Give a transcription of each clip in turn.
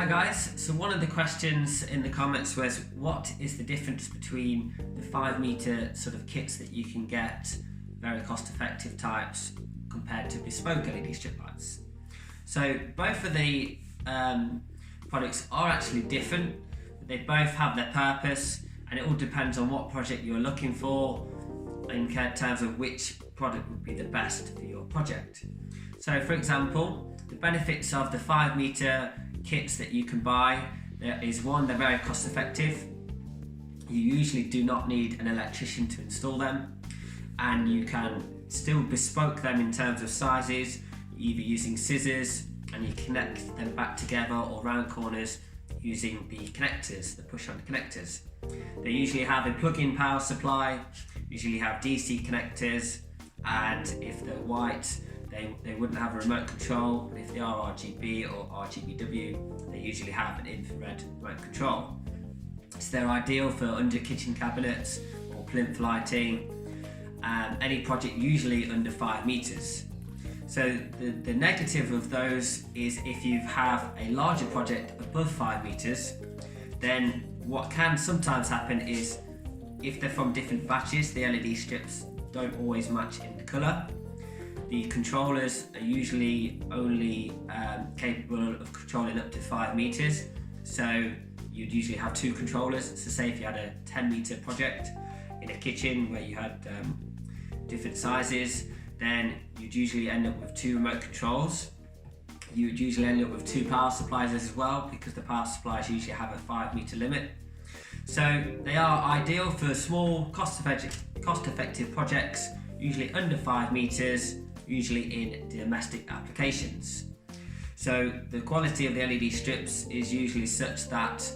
Hi guys, so one of the questions in the comments was what is the difference between the 5 meter sort of kits that you can get, very cost effective types, compared to bespoke LED strip lights. So both of the products are actually different, but they both have their purpose, and it all depends on what project you're looking for in terms of which product would be the best for your project. So for example, the benefits of the 5 meter kits that you can buy, there is one, they're very cost effective. You usually do not need an electrician to install them, and you can still bespoke them in terms of sizes, either using scissors, and you connect them back together, or round corners using the connectors, the push-on connectors. They usually have a plug-in power supply, usually have DC connectors, and if they're white, they wouldn't have a remote control, but if they are RGB or RGBW, they usually have an infrared remote control. So they're ideal for under kitchen cabinets or plinth lighting, any project usually under 5 meters. So the negative of those is if you have a larger project above 5 meters, then what can sometimes happen is if they're from different batches, the LED strips don't always match in the colour. The controllers are usually only capable of controlling up to 5 meters, so you'd usually have 2 controllers. So say if you had a 10 meter project in a kitchen where you had different sizes, then you'd usually end up with 2 remote controls. You would usually end up with 2 power supplies as well, because the power supplies usually have a 5 meter limit. So they are ideal for small, cost-effective projects, usually under 5 meters, usually in domestic applications. So the quality of the LED strips is usually such that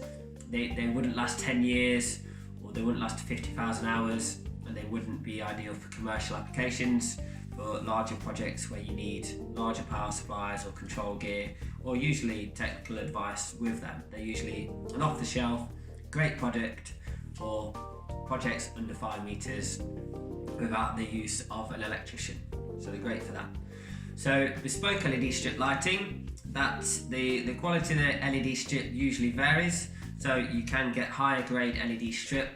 they wouldn't last 10 years, or they wouldn't last 50,000 hours, and they wouldn't be ideal for commercial applications. For larger projects where you need larger power supplies or control gear, or usually technical advice with them, they're usually an off-the-shelf, great product for projects under 5 meters without the use of an electrician. So they're great for that. So bespoke LED strip lighting, that's the quality of the LED strip usually varies. So you can get higher grade LED strip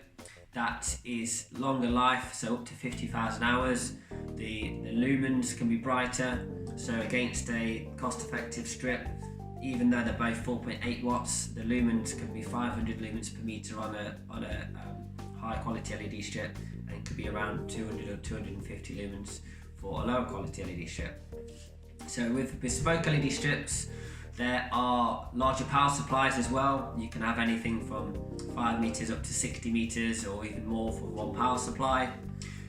that is longer life, so up to 50,000 hours. The lumens can be brighter, so against a cost-effective strip, even though they're both 4.8 watts, the lumens can be 500 lumens per meter on a high-quality LED strip, and it could be around 200 or 250 lumens for a lower quality LED strip. So with bespoke LED strips, there are larger power supplies as well. You can have anything from 5 meters up to 60 meters, or even more for one power supply.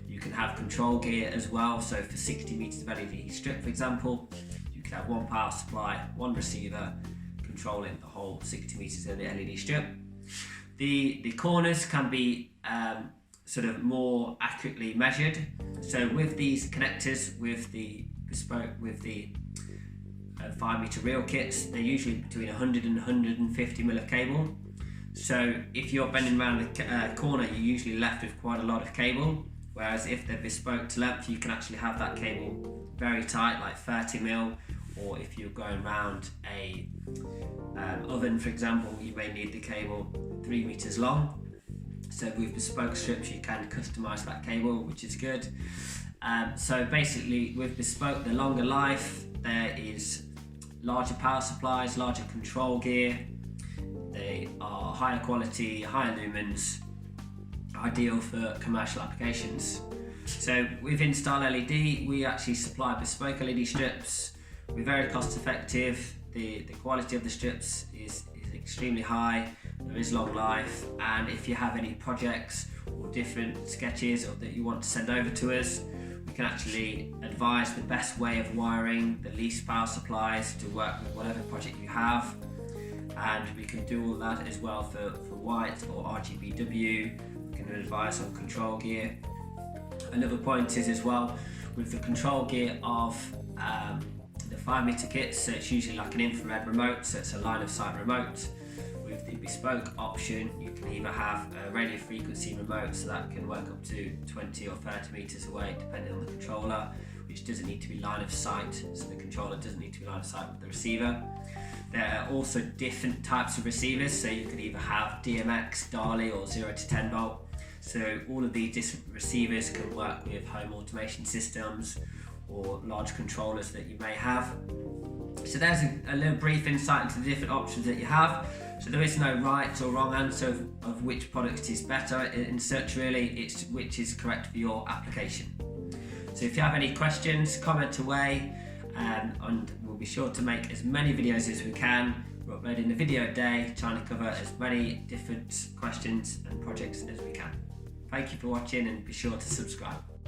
You can have control gear as well. So for 60 meters of LED strip, for example, you can have one power supply, one receiver, controlling the whole 60 meters of the LED strip. The corners can be sort of more accurately measured. So with these connectors, with the bespoke, with the 5 meter reel kits, they're usually between 100 and 150 mil of cable. So if you're bending around the corner, you're usually left with quite a lot of cable. Whereas if they're bespoke to length, you can actually have that cable very tight, like 30 mil. Or if you're going around a oven, for example, you may need the cable 3 meters long. So with bespoke strips, you can customize that cable, which is good. So basically with bespoke, the longer life, there is larger power supplies, larger control gear. They are higher quality, higher lumens, ideal for commercial applications. So with InStyle LED, we actually supply bespoke LED strips. We're very cost effective. The quality of the strips is extremely high. There is long life, and if you have any projects or different sketches or that you want to send over to us, we can actually advise the best way of wiring, the least power supplies to work with whatever project you have, and we can do all that as well for white or RGBW. We can advise on control gear. Another point is as well with the control gear of the 5 meter kits, so it's usually like an infrared remote, so it's a line of sight remote. With the bespoke option, you can either have a radio frequency remote, so that can work up to 20 or 30 meters away depending on the controller. which doesn't need to be line of sight, so the controller doesn't need to be line of sight with the receiver. There are also different types of receivers, so you can either have DMX, DALI or 0 to 10 volt. So all of these different receivers can work with home automation systems or large controllers that you may have. So there's a little brief insight into the different options that you have. So there is no right or wrong answer of which product is better in search, really. It's which is correct for your application. So if you have any questions, comment away, and we'll be sure to make as many videos as we can. We're uploading a video a day, trying to cover as many different questions and projects as we can. Thank you for watching, and be sure to subscribe.